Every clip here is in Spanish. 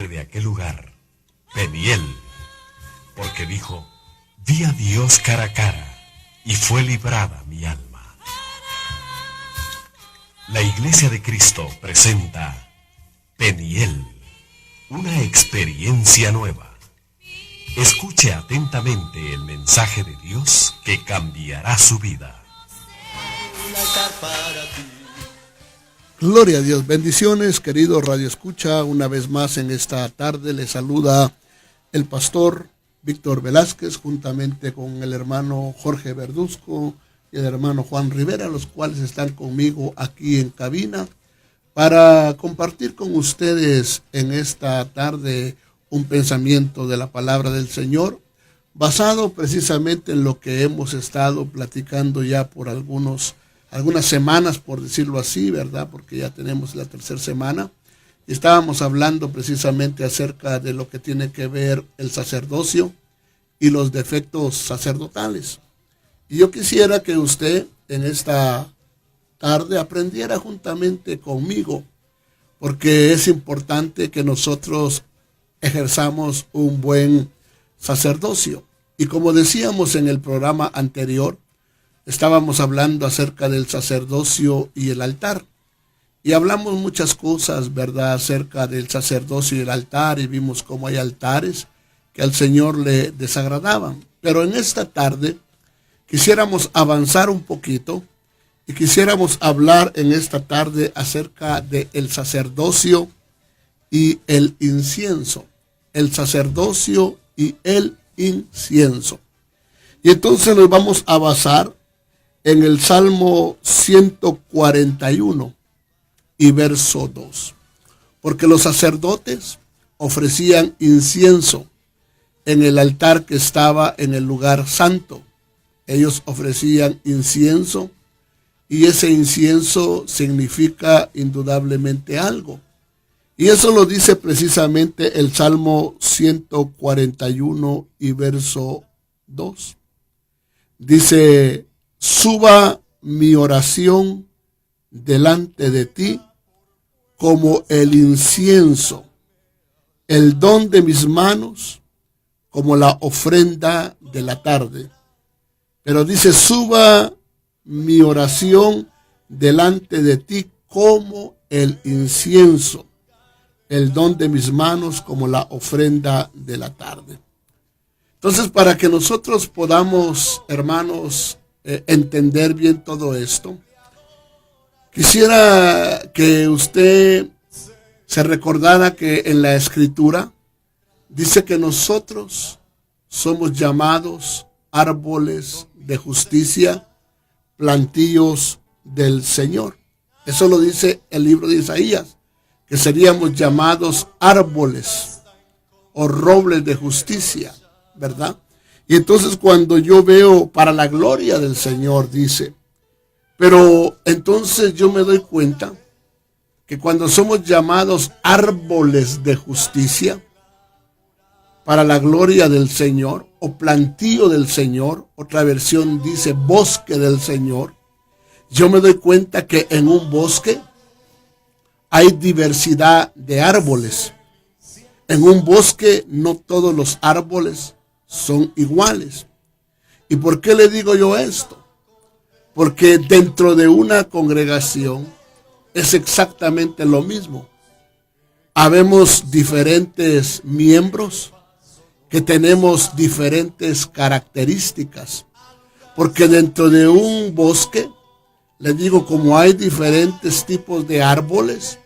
de aquel lugar, Peniel, porque dijo, vi a Dios cara a cara, y fue librada mi alma. La Iglesia de Cristo presenta Peniel, una experiencia nueva. Escuche atentamente el mensaje de Dios que cambiará su vida. Gloria a Dios, bendiciones, querido Radio Escucha. Una vez más en esta tarde le saluda el pastor Víctor Velázquez, juntamente con el hermano Jorge Verduzco y el hermano Juan Rivera, los cuales están conmigo aquí en cabina para compartir con ustedes en esta tarde un pensamiento de la palabra del Señor, basado precisamente en lo que hemos estado platicando ya por algunas semanas, por decirlo así, ¿verdad? Porque ya tenemos la tercera semana. Estábamos hablando precisamente acerca de lo que tiene que ver el sacerdocio y los defectos sacerdotales. Y yo quisiera que usted en esta tarde aprendiera juntamente conmigo, porque es importante que nosotros ejerzamos un buen sacerdocio. Y como decíamos en el programa anterior, estábamos hablando acerca del sacerdocio y el altar. Y hablamos muchas cosas, ¿verdad?, acerca del sacerdocio y el altar, y vimos cómo hay altares que al Señor le desagradaban. Pero en esta tarde quisiéramos avanzar un poquito y quisiéramos hablar en esta tarde acerca del sacerdocio y el incienso. El sacerdocio y el incienso. Y entonces nos vamos a basar en el Salmo 141 y verso 2. Porque los sacerdotes ofrecían incienso en el altar que estaba en el lugar santo. Ellos ofrecían incienso y ese incienso significa indudablemente algo. Y eso lo dice precisamente el Salmo 141 y verso 2. Dice, suba mi oración delante de ti como el incienso, el don de mis manos como la ofrenda de la tarde. Pero dice, suba mi oración delante de ti como el incienso, el don de mis manos como la ofrenda de la tarde. Entonces, para que nosotros podamos, hermanos, entender bien todo esto, quisiera que usted se recordara que en la Escritura dice que nosotros somos llamados árboles de justicia, plantíos del Señor. Eso lo dice el libro de Isaías, que seríamos llamados árboles o robles de justicia, ¿verdad? Y entonces cuando yo veo para la gloria del Señor, dice, pero entonces yo me doy cuenta que cuando somos llamados árboles de justicia, para la gloria del Señor, o plantío del Señor, otra versión dice bosque del Señor, yo me doy cuenta que en un bosque hay diversidad de árboles. En un bosque no todos los árboles son iguales. ¿Y por qué le digo yo esto? Porque dentro de una congregación es exactamente lo mismo. Habemos diferentes miembros que tenemos diferentes características. Porque dentro de un bosque, le digo, como hay diferentes tipos de árboles,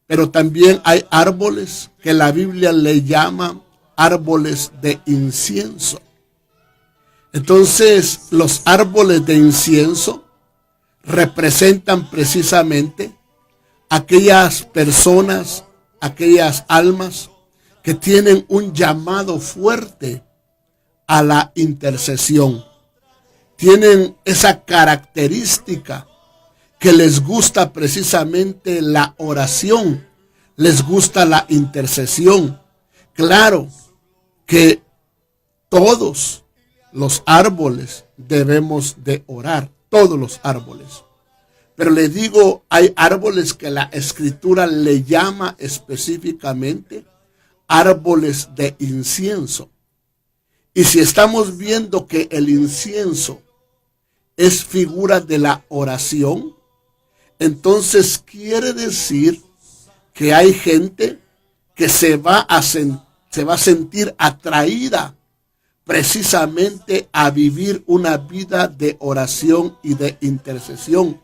pero también hay árboles que la Biblia le llama árboles de incienso. Entonces, los árboles de incienso representan precisamente aquellas personas, aquellas almas que tienen un llamado fuerte a la intercesión. Tienen esa característica que les gusta precisamente la oración, les gusta la intercesión. Claro que todos los árboles debemos de orar, todos los árboles. Pero le digo, hay árboles que la Escritura le llama específicamente árboles de incienso. Y si estamos viendo que el incienso es figura de la oración, entonces quiere decir que hay gente que se va a sentir atraída precisamente a vivir una vida de oración y de intercesión.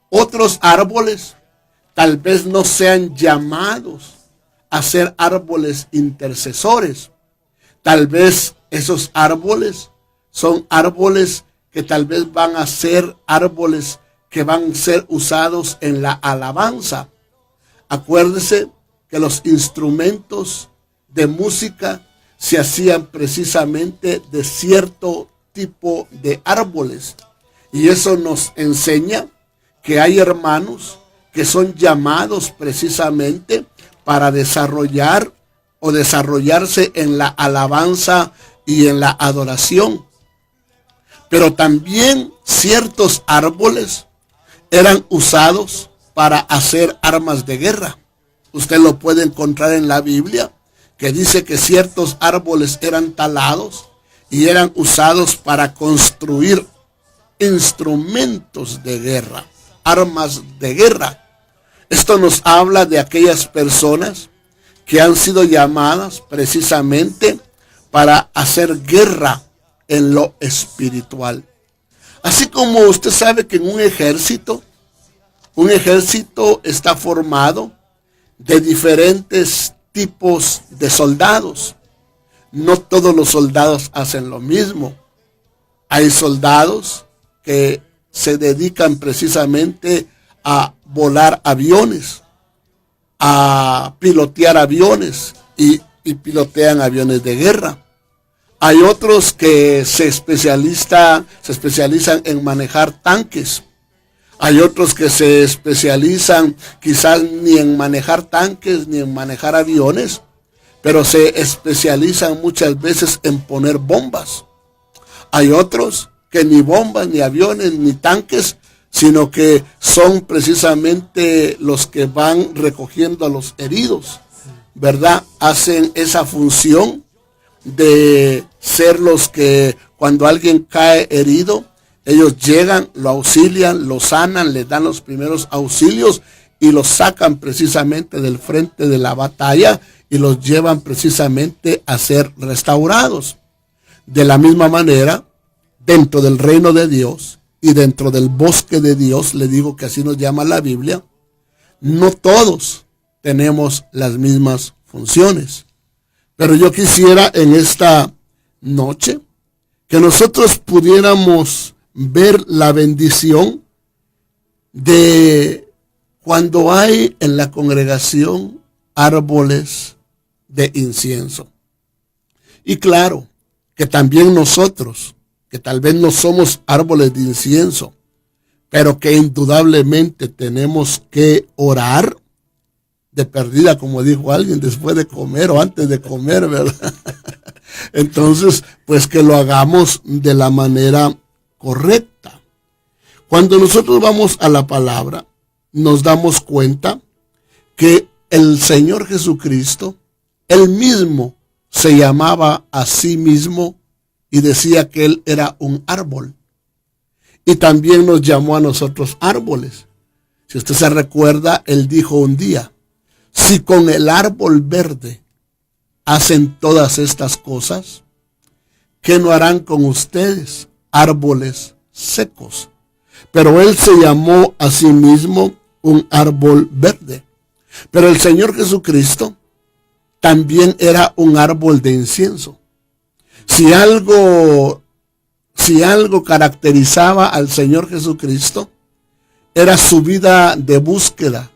Otros árboles tal vez no sean llamados a ser árboles intercesores. Tal vez esos árboles son árboles que tal vez van a ser árboles que van a ser usados en la alabanza. Acuérdese que los instrumentos de música se hacían precisamente de cierto tipo de árboles. Y eso nos enseña que hay hermanos que son llamados precisamente para desarrollar o desarrollarse en la alabanza y en la adoración. Pero también ciertos árboles eran usados para hacer armas de guerra. Usted lo puede encontrar en la Biblia, que dice que ciertos árboles eran talados y eran usados para construir instrumentos de guerra, armas de guerra. Esto nos habla de aquellas personas que han sido llamadas precisamente para hacer guerra en lo espiritual. Así como usted sabe que en un ejército está formado de diferentes tipos de soldados. No todos los soldados hacen lo mismo. Hay soldados que se dedican precisamente a volar aviones, a pilotear aviones y pilotean aviones de guerra. Hay otros que se especializan en manejar tanques. Hay otros que se especializan quizás ni en manejar tanques ni en manejar aviones, pero se especializan muchas veces en poner bombas. Hay otros que ni bombas, ni aviones, ni tanques, sino que son precisamente los que van recogiendo a los heridos, ¿verdad? Hacen esa función de ser los que cuando alguien cae herido, ellos llegan, lo auxilian, lo sanan, les dan los primeros auxilios y los sacan precisamente del frente de la batalla y los llevan precisamente a ser restaurados. De la misma manera, dentro del reino de Dios y dentro del bosque de Dios, le digo que así nos llama la Biblia, no todos tenemos las mismas funciones. Pero yo quisiera en esta noche que nosotros pudiéramos ver la bendición de cuando hay en la congregación árboles de incienso. Y claro, que también nosotros, que tal vez no somos árboles de incienso, pero que indudablemente tenemos que orar de perdida, como dijo alguien, después de comer o antes de comer, ¿verdad? Entonces, pues que lo hagamos de la manera correcta. Cuando nosotros vamos a la palabra, nos damos cuenta que el Señor Jesucristo, Él mismo se llamaba a sí mismo y decía que Él era un árbol. Y también nos llamó a nosotros árboles. Si usted se recuerda, Él dijo un día, si con el árbol verde hacen todas estas cosas, ¿qué no harán con ustedes, árboles secos? Pero Él se llamó a sí mismo un árbol verde. Pero el Señor Jesucristo también era un árbol de incienso. Si algo caracterizaba al Señor Jesucristo, era su vida de búsqueda,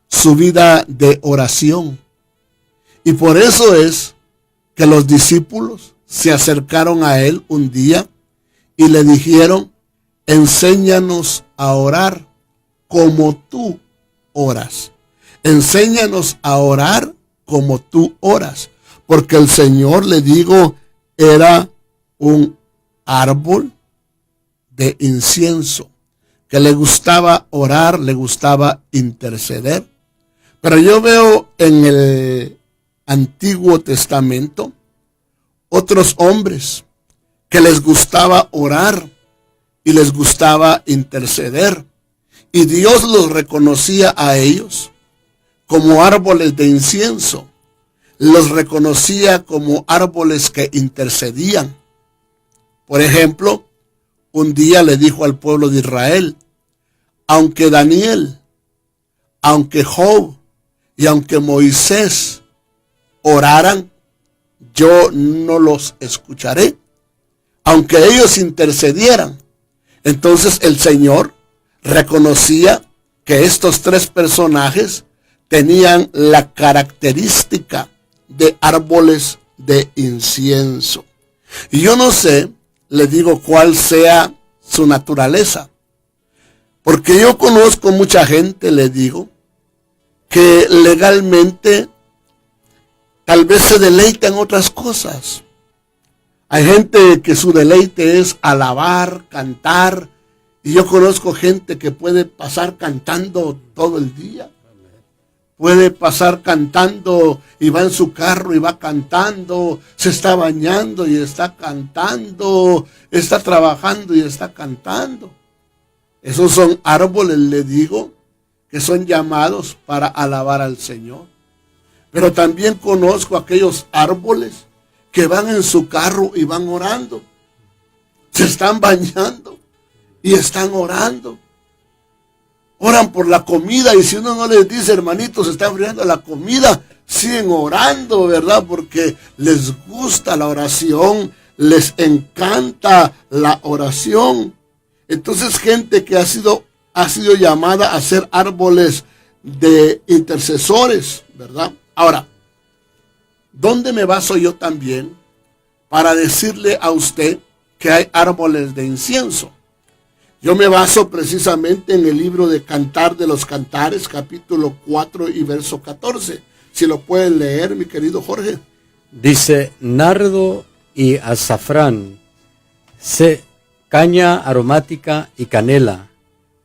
su vida de oración. Y por eso es que los discípulos se acercaron a Él un día y le dijeron, enséñanos a orar como tú oras. Enséñanos a orar como tú oras. Porque el Señor, le digo, era un árbol de incienso, que le gustaba orar, le gustaba interceder. Pero yo veo en Antiguo Testamento otros hombres que les gustaba orar y les gustaba interceder. Y Dios los reconocía a ellos como árboles de incienso. Los reconocía como árboles que intercedían. Por ejemplo, un día le dijo al pueblo de Israel, aunque Daniel, aunque Job y aunque Moisés oraran, yo no los escucharé. Aunque ellos intercedieran. Entonces el Señor reconocía que estos tres personajes tenían la característica de árboles de incienso. Y yo no sé, le digo, cuál sea su naturaleza. Porque yo conozco mucha gente, le digo, que legalmente tal vez se deleita en otras cosas. Hay gente que su deleite es alabar, cantar. Y yo conozco gente que puede pasar cantando todo el día. Puede pasar cantando y va en su carro y va cantando. Se está bañando y está cantando. Está trabajando y está cantando. Esos son árboles, le digo, que son llamados para alabar al Señor. Pero también conozco aquellos árboles que van en su carro y van orando. Se están bañando y están orando. Oran por la comida, y si uno no les dice, hermanitos, se está enfriando la comida, siguen orando, ¿verdad? Porque les gusta la oración, les encanta la oración. Entonces, gente que ha sido llamada a ser árboles de intercesores, ¿verdad? Ahora, ¿dónde me baso yo también para decirle a usted que hay árboles de incienso? Yo me baso precisamente en el libro de Cantar de los Cantares, capítulo 4 y verso 14. Si lo pueden leer, mi querido Jorge. Dice, nardo y azafrán, caña aromática y canela,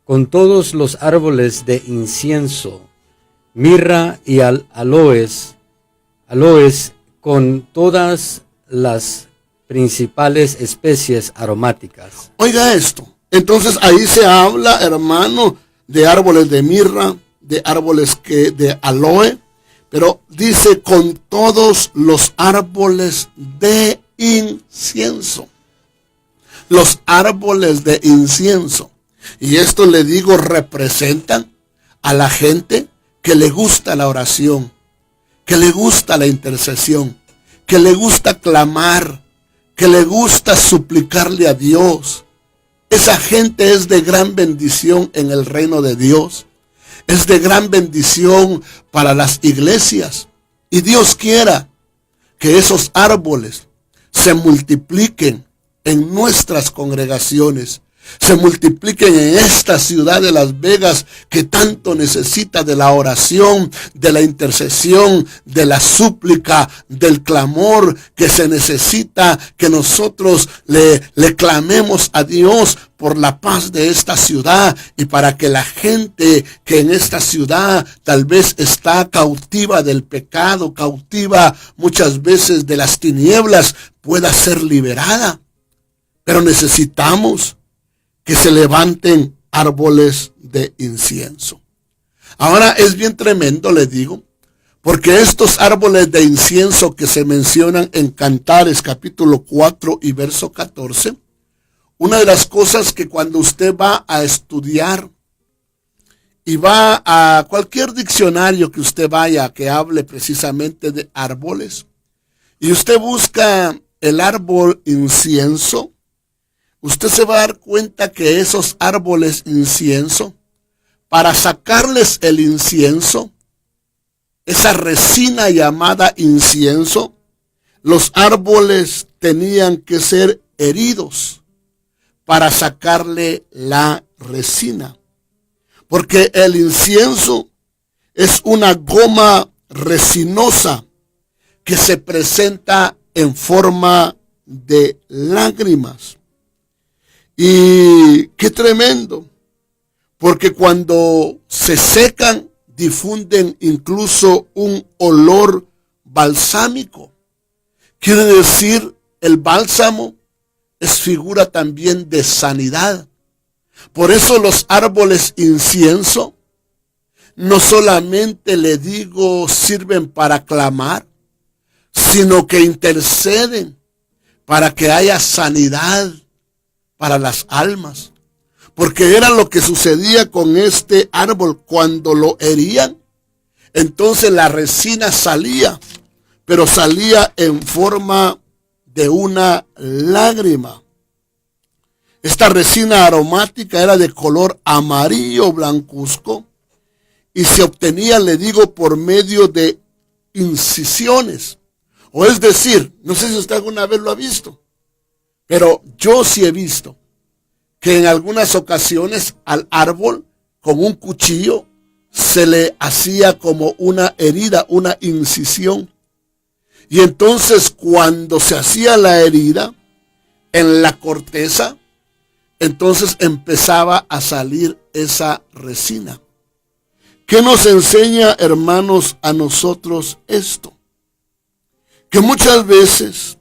con todos los árboles de incienso, mirra y aloes, con todas las principales especies aromáticas. Oiga esto. Entonces ahí se habla, hermano, de árboles de mirra, de árboles de aloe, pero dice con todos los árboles de incienso. Los árboles de incienso. Y esto, le digo, representan a la gente que le gusta la oración, que le gusta la intercesión, que le gusta clamar, que le gusta suplicarle a Dios. Esa gente es de gran bendición en el reino de Dios. Es de gran bendición para las iglesias. Y Dios quiera que esos árboles se multipliquen en nuestras congregaciones. Se multipliquen en esta ciudad de Las Vegas, que tanto necesita de la oración, de la intercesión, de la súplica, del clamor, que se necesita que nosotros le clamemos a Dios por la paz de esta ciudad, y para que la gente que en esta ciudad tal vez está cautiva del pecado, cautiva muchas veces de las tinieblas, pueda ser liberada. Pero necesitamos que se levanten árboles de incienso. Ahora es bien tremendo, le digo, porque estos árboles de incienso que se mencionan en Cantares capítulo 4 y verso 14, una de las cosas que cuando usted va a estudiar y va a cualquier diccionario que usted vaya que hable precisamente de árboles, y usted busca el árbol incienso, usted se va a dar cuenta que esos árboles incienso, para sacarles el incienso, esa resina llamada incienso, los árboles tenían que ser heridos para sacarle la resina. Porque el incienso es una goma resinosa que se presenta en forma de lágrimas. Y qué tremendo, porque cuando se secan difunden incluso un olor balsámico. Quiere decir, el bálsamo es figura también de sanidad. Por eso los árboles incienso no solamente, le digo, sirven para clamar, sino que interceden para que haya sanidad para las almas. Porque era lo que sucedía con este árbol cuando lo herían. Entonces la resina salía, pero salía en forma de una lágrima. Esta resina aromática era de color amarillo blancuzco y se obtenía, le digo, por medio de incisiones. O es decir, no sé si usted alguna vez lo ha visto, pero yo sí he visto que en algunas ocasiones al árbol con un cuchillo se le hacía como una herida, una incisión. Y entonces cuando se hacía la herida en la corteza, entonces empezaba a salir esa resina. ¿Qué nos enseña, hermanos, a nosotros esto? Que muchas veces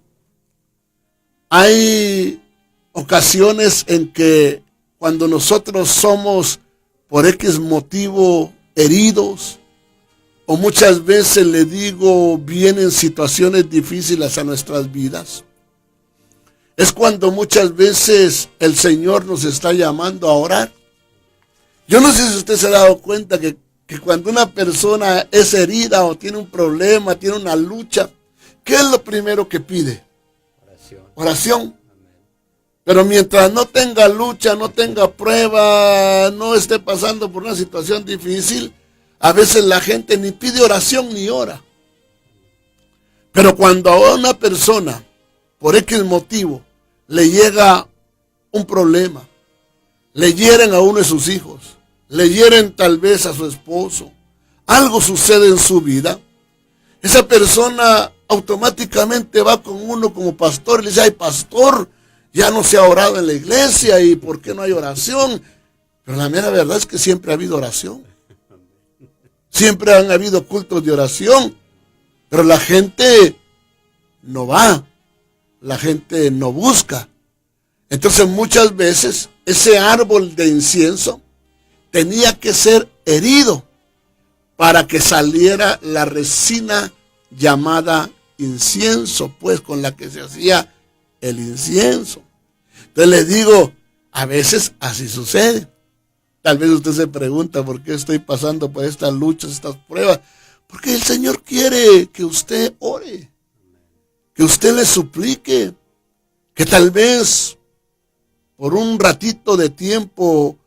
hay ocasiones en que cuando nosotros somos por X motivo heridos, o muchas veces, le digo, vienen situaciones difíciles a nuestras vidas, es cuando muchas veces el Señor nos está llamando a orar. Yo no sé si usted se ha dado cuenta que cuando una persona es herida o tiene un problema, tiene una lucha, ¿qué es lo primero que pide? Oración. Pero mientras no tenga lucha, no tenga prueba, no esté pasando por una situación difícil, a veces la gente ni pide oración ni ora. Pero cuando a una persona, por X motivo, le llega un problema, le hieren a uno de sus hijos, le hieren tal vez a su esposo, algo sucede en su vida, esa persona automáticamente va con uno como pastor y le dice: ay, pastor, ya no se ha orado en la iglesia, ¿y por qué no hay oración? Pero la mera verdad es que siempre ha habido oración. Siempre han habido cultos de oración, pero la gente no va, la gente no busca. Entonces muchas veces ese árbol de incienso tenía que ser herido para que saliera la resina llamada incienso, pues con la que se hacía el incienso. Entonces les digo, a veces así sucede. Tal vez usted se pregunta por qué estoy pasando por estas luchas, estas pruebas. Porque el Señor quiere que usted ore, que usted le suplique, que tal vez por un ratito de tiempo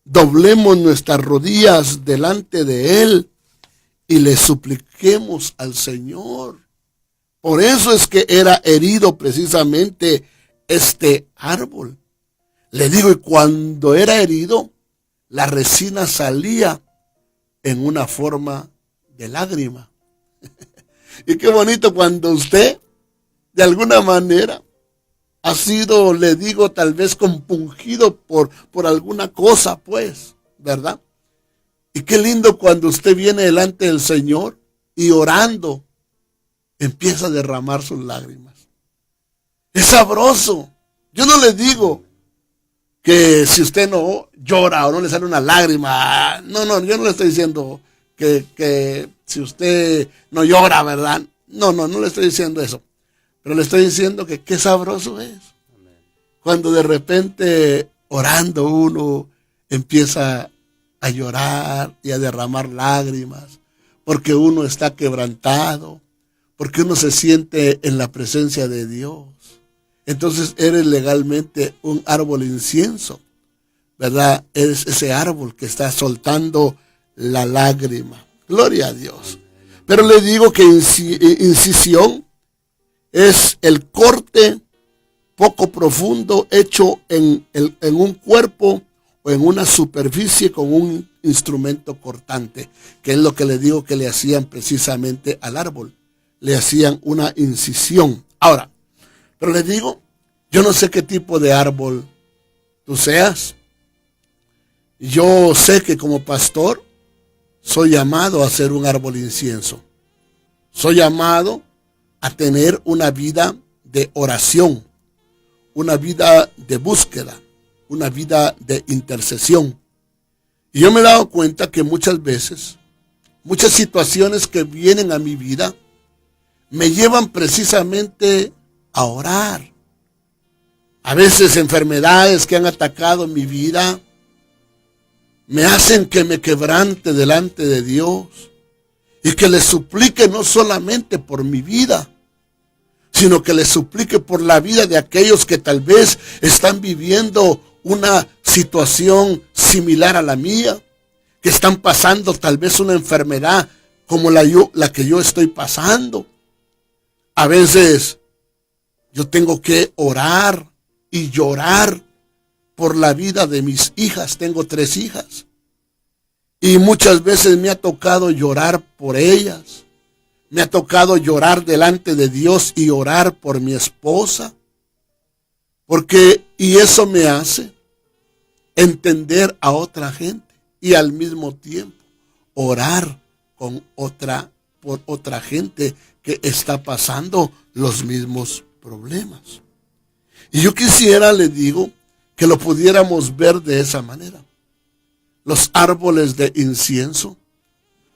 doblemos nuestras rodillas delante de Él y le supliquemos al Señor. Por eso es que era herido precisamente este árbol. Le digo, y cuando era herido, la resina salía en una forma de lágrima. Y qué bonito cuando usted, de alguna manera, ha sido, le digo, tal vez compungido por alguna cosa, pues, ¿verdad? Y qué lindo cuando usted viene delante del Señor y orando, empieza a derramar sus lágrimas. Es sabroso. Yo no le digo que si usted no llora o no le sale una lágrima, no, yo no le estoy diciendo que si usted no llora, ¿verdad? No le estoy diciendo eso. Pero le estoy diciendo que qué sabroso es. Cuando de repente orando uno empieza a llorar y a derramar lágrimas, porque uno está quebrantado, porque uno se siente en la presencia de Dios. Entonces eres legalmente un árbol incienso, ¿verdad? Eres ese árbol que está soltando la lágrima. Gloria a Dios. Pero le digo que incisión es el corte poco profundo hecho en un cuerpo o en una superficie con un instrumento cortante, que es lo que le digo que le hacían precisamente al árbol. Le hacían una incisión. Ahora, pero les digo, yo no sé qué tipo de árbol tú seas. Yo sé que como pastor soy llamado a ser un árbol incienso. Soy llamado a tener una vida de oración, una vida de búsqueda, una vida de intercesión. Y yo me he dado cuenta que muchas veces, muchas situaciones que vienen a mi vida me llevan precisamente a orar. A veces enfermedades que han atacado mi vida me hacen que me quebrante delante de Dios y que le suplique no solamente por mi vida, sino que le suplique por la vida de aquellos que tal vez están viviendo una situación similar a la mía, que están pasando tal vez una enfermedad como la que yo estoy pasando. A veces yo tengo que orar y llorar por la vida de mis hijas. Tengo 3 hijas. Y muchas veces me ha tocado llorar por ellas. Me ha tocado llorar delante de Dios y orar por mi esposa. Y eso me hace entender a otra gente y al mismo tiempo orar por otra gente que está pasando los mismos problemas. Y yo quisiera, le digo, que lo pudiéramos ver de esa manera. Los árboles de incienso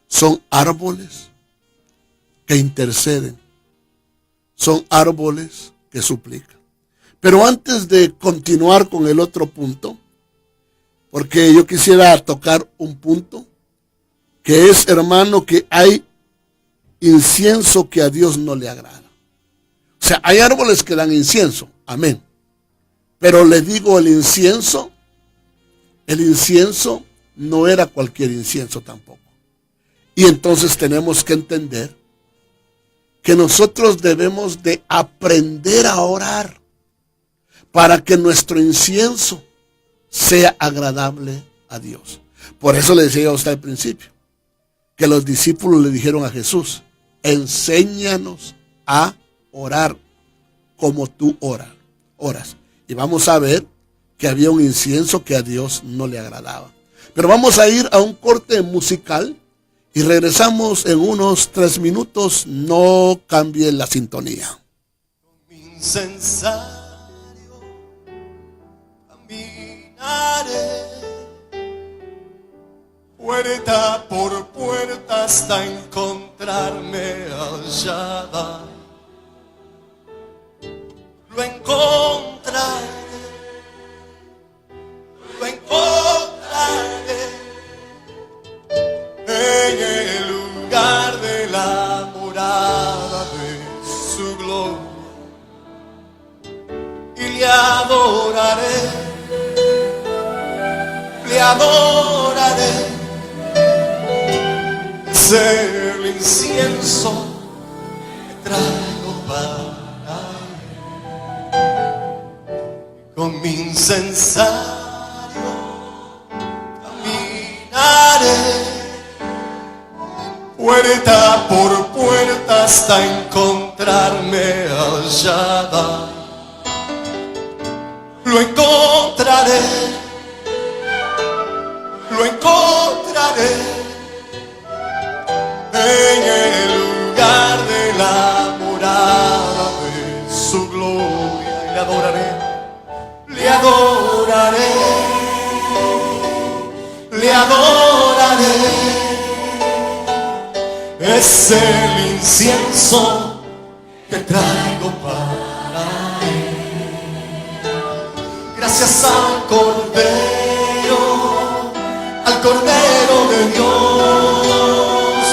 son árboles que interceden, son árboles que suplican. Pero antes de continuar con el otro punto, porque yo quisiera tocar un punto, que es, hermano, que hay incienso que a Dios no le agrada. O sea, hay árboles que dan incienso, amén. Pero le digo, el incienso no era cualquier incienso tampoco. Y entonces tenemos que entender que nosotros debemos de aprender a orar para que nuestro incienso sea agradable a Dios. Por eso le decía a usted al principio, que los discípulos le dijeron a Jesús, enséñanos a orar como tú oras. Y vamos a ver que había un incienso que a Dios no le agradaba. Pero vamos a ir a un corte musical y regresamos en unos 3 minutos. No cambie la sintonía. Incensario, caminaré puerta por puerta hasta encontrarme al Shaddai. Lo encontraré en el lugar de la morada de su gloria y le adoraré, es el incienso que traigo para con mi incensario caminaré puerta por puerta hasta encontrarme al Shaddai. Lo encontraré en el lugar de la morada de su gloria y le adoraré. Le adoraré, es el incienso que traigo para él. Gracias al Cordero de Dios,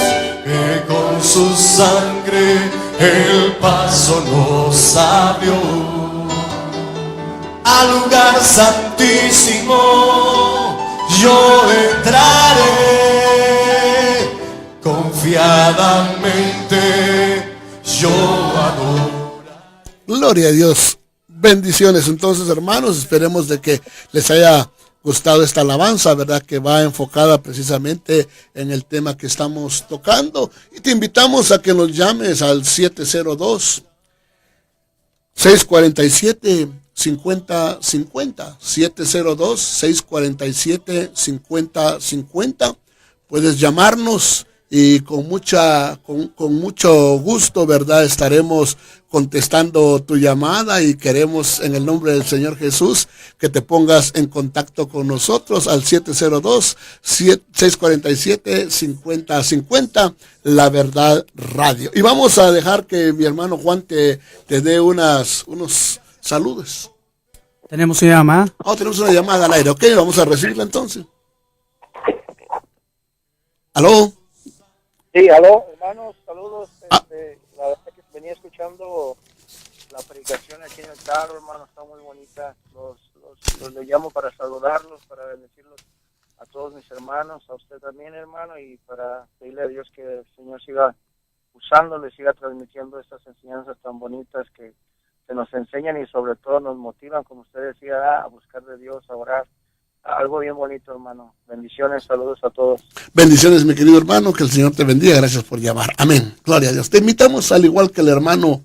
que con su sangre el paso nos abrió al lugar santísimo. Yo entraré confiadamente, yo adoro. Gloria a Dios. Bendiciones. Entonces, hermanos, esperemos de que les haya gustado esta alabanza, ¿verdad? Que va enfocada precisamente en el tema que estamos tocando. Y te invitamos a que nos llames al 702-647-5050, 702-647-5050. Puedes llamarnos y con mucho gusto, ¿verdad? Estaremos contestando tu llamada y queremos en el nombre del Señor Jesús que te pongas en contacto con nosotros al 702-647-5050, La Verdad Radio. Y vamos a dejar que mi hermano Juan te dé unos saludos. Tenemos una llamada. Tenemos una llamada al aire, ok, vamos a recibirla entonces. ¿Aló? Sí, aló, hermanos, saludos. La verdad que venía escuchando la predicación aquí en el carro, hermano, está muy bonita. Los le llamo para saludarlos, para bendecirlos a todos mis hermanos, a usted también, hermano, y para pedirle a Dios que el Señor siga usándoles, siga transmitiendo estas enseñanzas tan bonitas que nos enseñan y sobre todo nos motivan, como usted decía, a buscar de Dios, a orar. Algo bien bonito, hermano. Bendiciones, saludos a todos. Bendiciones, mi querido hermano, que el Señor te bendiga. Gracias por llamar. Amén. Gloria a Dios. Te invitamos, al igual que el hermano,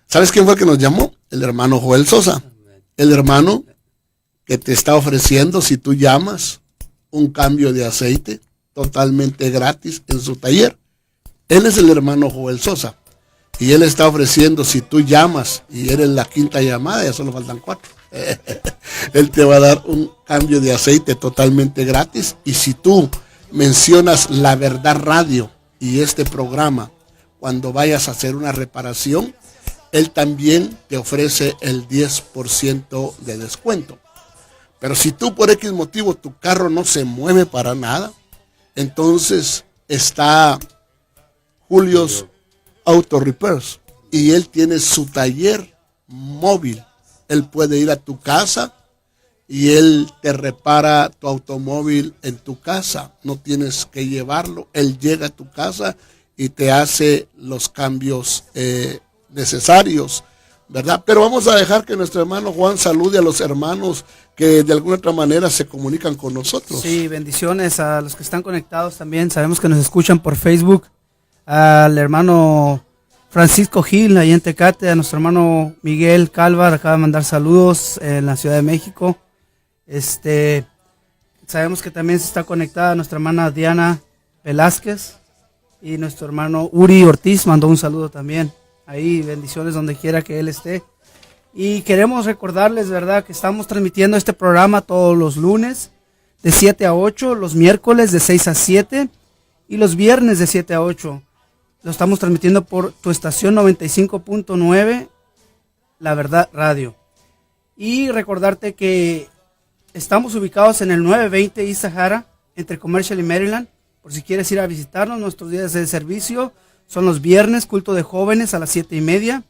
¿sabes quién fue el que nos llamó? El hermano Joel Sosa. El hermano que te está ofreciendo, si tú llamas, un cambio de aceite totalmente gratis en su taller. Él es el hermano Joel Sosa. Y él está ofreciendo, si tú llamas, y eres la quinta llamada, ya solo faltan 4. Él te va a dar un cambio de aceite totalmente gratis. Y si tú mencionas La Verdad Radio y este programa cuando vayas a hacer una reparación, él también te ofrece el 10% de descuento. Pero si tú por X motivo tu carro no se mueve para nada, entonces está Julio's Auto Repairs y él tiene su taller móvil. Él puede ir a tu casa y él te repara tu automóvil en tu casa. No tienes que llevarlo. Él llega a tu casa y te hace los cambios necesarios, ¿verdad? Pero vamos a dejar que nuestro hermano Juan salude a los hermanos que de alguna otra manera se comunican con nosotros. Sí, bendiciones a los que están conectados también. Sabemos que nos escuchan por Facebook. Al hermano Francisco Gil, ahí en Tecate, a nuestro hermano Miguel Calvar, acaba de mandar saludos en la Ciudad de México. Sabemos que también se está conectada nuestra hermana Diana Velázquez y nuestro hermano Uri Ortiz mandó un saludo también. Ahí, bendiciones donde quiera que él esté. Y queremos recordarles, ¿verdad?, que estamos transmitiendo este programa todos los lunes de 7 a 8, los miércoles de 6 a 7 y los viernes de 7 a 8. Lo estamos transmitiendo por tu estación 95.9, La Verdad Radio. Y recordarte que estamos ubicados en el 920 East Sahara, entre Commercial y Maryland. Por si quieres ir a visitarnos, nuestros días de servicio son los viernes, culto de jóvenes a las 7:30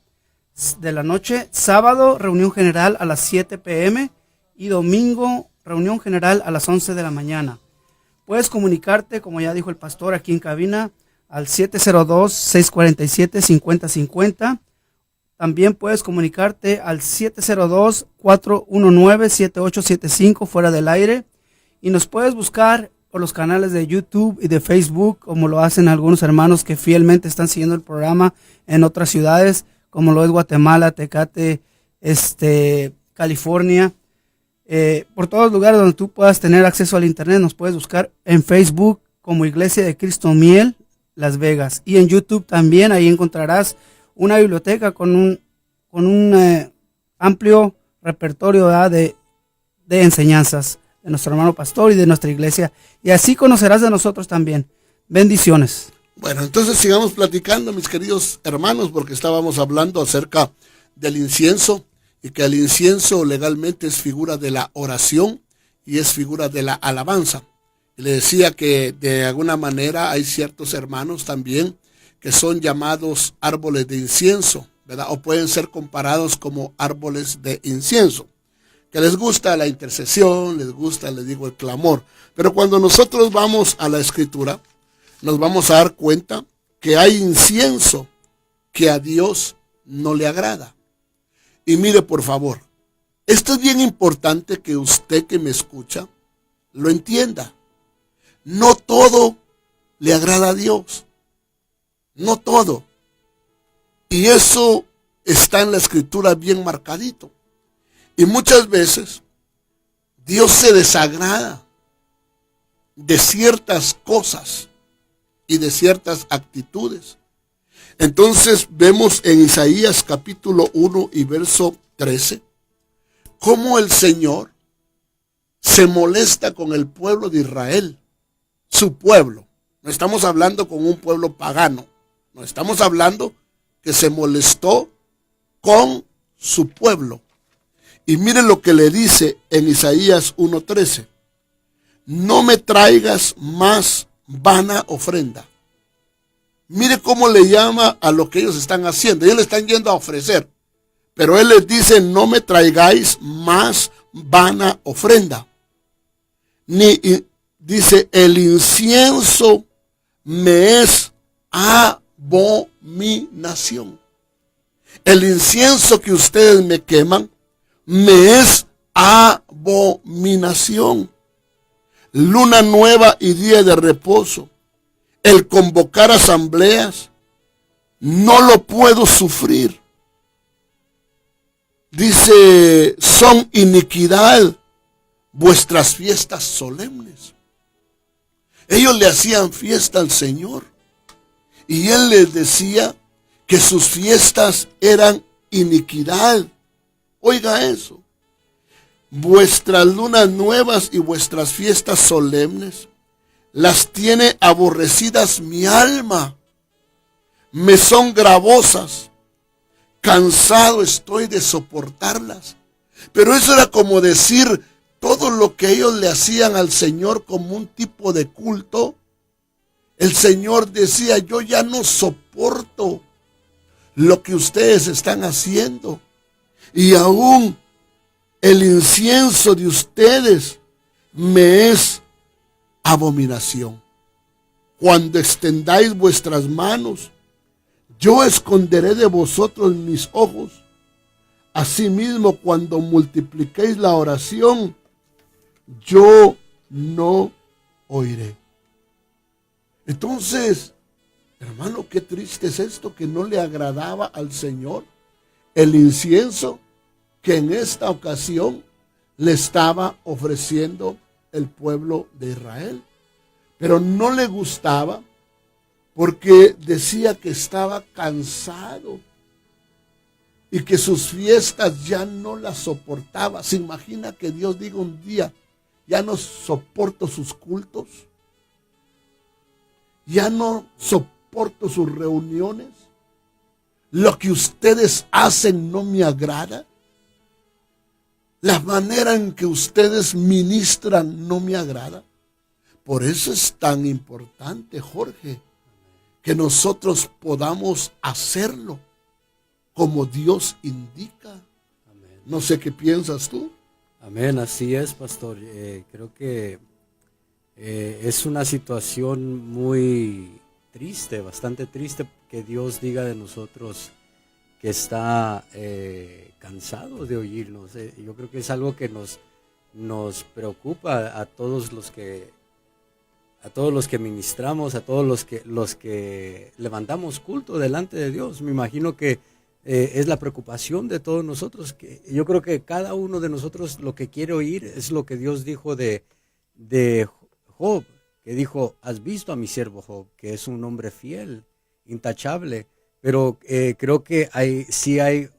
de la noche. Sábado, reunión general a las 7 p.m. Y domingo, reunión general a las 11 de la mañana. Puedes comunicarte, como ya dijo el pastor, aquí en cabina, al 702-647-5050. También puedes comunicarte al 702-419-7875 fuera del aire. Y nos puedes buscar por los canales de YouTube y de Facebook, como lo hacen algunos hermanos que fielmente están siguiendo el programa en otras ciudades, como lo es Guatemala, Tecate, California. Por todos los lugares donde tú puedas tener acceso al internet, nos puedes buscar en Facebook como Iglesia de Cristo Miel, Las Vegas. Y en YouTube también, ahí encontrarás una biblioteca con un amplio repertorio de enseñanzas de nuestro hermano pastor y de nuestra iglesia. Y así conocerás de nosotros también. Bendiciones. Bueno, entonces sigamos platicando, mis queridos hermanos, porque estábamos hablando acerca del incienso y que el incienso legalmente es figura de la oración y es figura de la alabanza. Y le decía que de alguna manera hay ciertos hermanos también que son llamados árboles de incienso, ¿verdad? O pueden ser comparados como árboles de incienso, que les gusta la intercesión, les gusta, les digo, el clamor. Pero cuando nosotros vamos a la Escritura, nos vamos a dar cuenta que hay incienso que a Dios no le agrada. Y mire, por favor, esto es bien importante que usted que me escucha lo entienda. No todo le agrada a Dios. No todo. Y eso está en la Escritura bien marcadito. Y muchas veces Dios se desagrada de ciertas cosas. y de ciertas actitudes. Entonces vemos en Isaías capítulo 1 y verso 13, cómo el Señor se molesta con el pueblo de Israel, su pueblo. No estamos hablando con un pueblo pagano, no estamos hablando que se molestó con su pueblo. Y miren lo que le dice en Isaías 1:13. No me traigas más vana ofrenda. Mire cómo le llama a lo que ellos están haciendo. Ellos le están yendo a ofrecer. Pero él les dice, no me traigáis más vana ofrenda. Dice, el incienso me es abominación. El incienso que ustedes me queman me es abominación. Luna nueva y día de reposo, el convocar asambleas, no lo puedo sufrir. Dice, son iniquidad vuestras fiestas solemnes. Ellos le hacían fiesta al Señor y Él les decía que sus fiestas eran iniquidad. Oiga eso. Vuestras lunas nuevas y vuestras fiestas solemnes las tiene aborrecidas mi alma. Me son gravosas. Cansado estoy de soportarlas. Pero eso era como decir, todo lo que ellos le hacían al Señor como un tipo de culto, el Señor decía, yo ya no soporto lo que ustedes están haciendo. Y aún el incienso de ustedes me es abominación. Cuando extendáis vuestras manos, yo esconderé de vosotros mis ojos. Asimismo, cuando multipliquéis la oración, yo no oiré. Entonces, hermano, qué triste es esto, que no le agradaba al Señor el incienso que en esta ocasión le estaba ofreciendo el pueblo de Israel. Pero no le gustaba porque decía que estaba cansado y que sus fiestas ya no las soportaba. ¿Se imagina que Dios diga un día, ya no soporto sus cultos? Ya no soporto sus reuniones. Lo que ustedes hacen no me agrada. La manera en que ustedes ministran no me agrada. Por eso es tan importante, Jorge, que nosotros podamos hacerlo como Dios indica. Amén. No sé qué piensas tú. Amén, así es, pastor. Creo que es una situación muy triste, bastante triste, que Dios diga de nosotros que está cansado de oírnos. Yo creo que es algo que nos preocupa a todos los que ministramos, a todos los que levantamos culto delante de Dios. Me imagino que es la preocupación de todos nosotros. Que yo creo que cada uno de nosotros lo que quiere oír es lo que Dios dijo de Job, que dijo, has visto a mi siervo Job, que es un hombre fiel, intachable. Pero creo que sí hay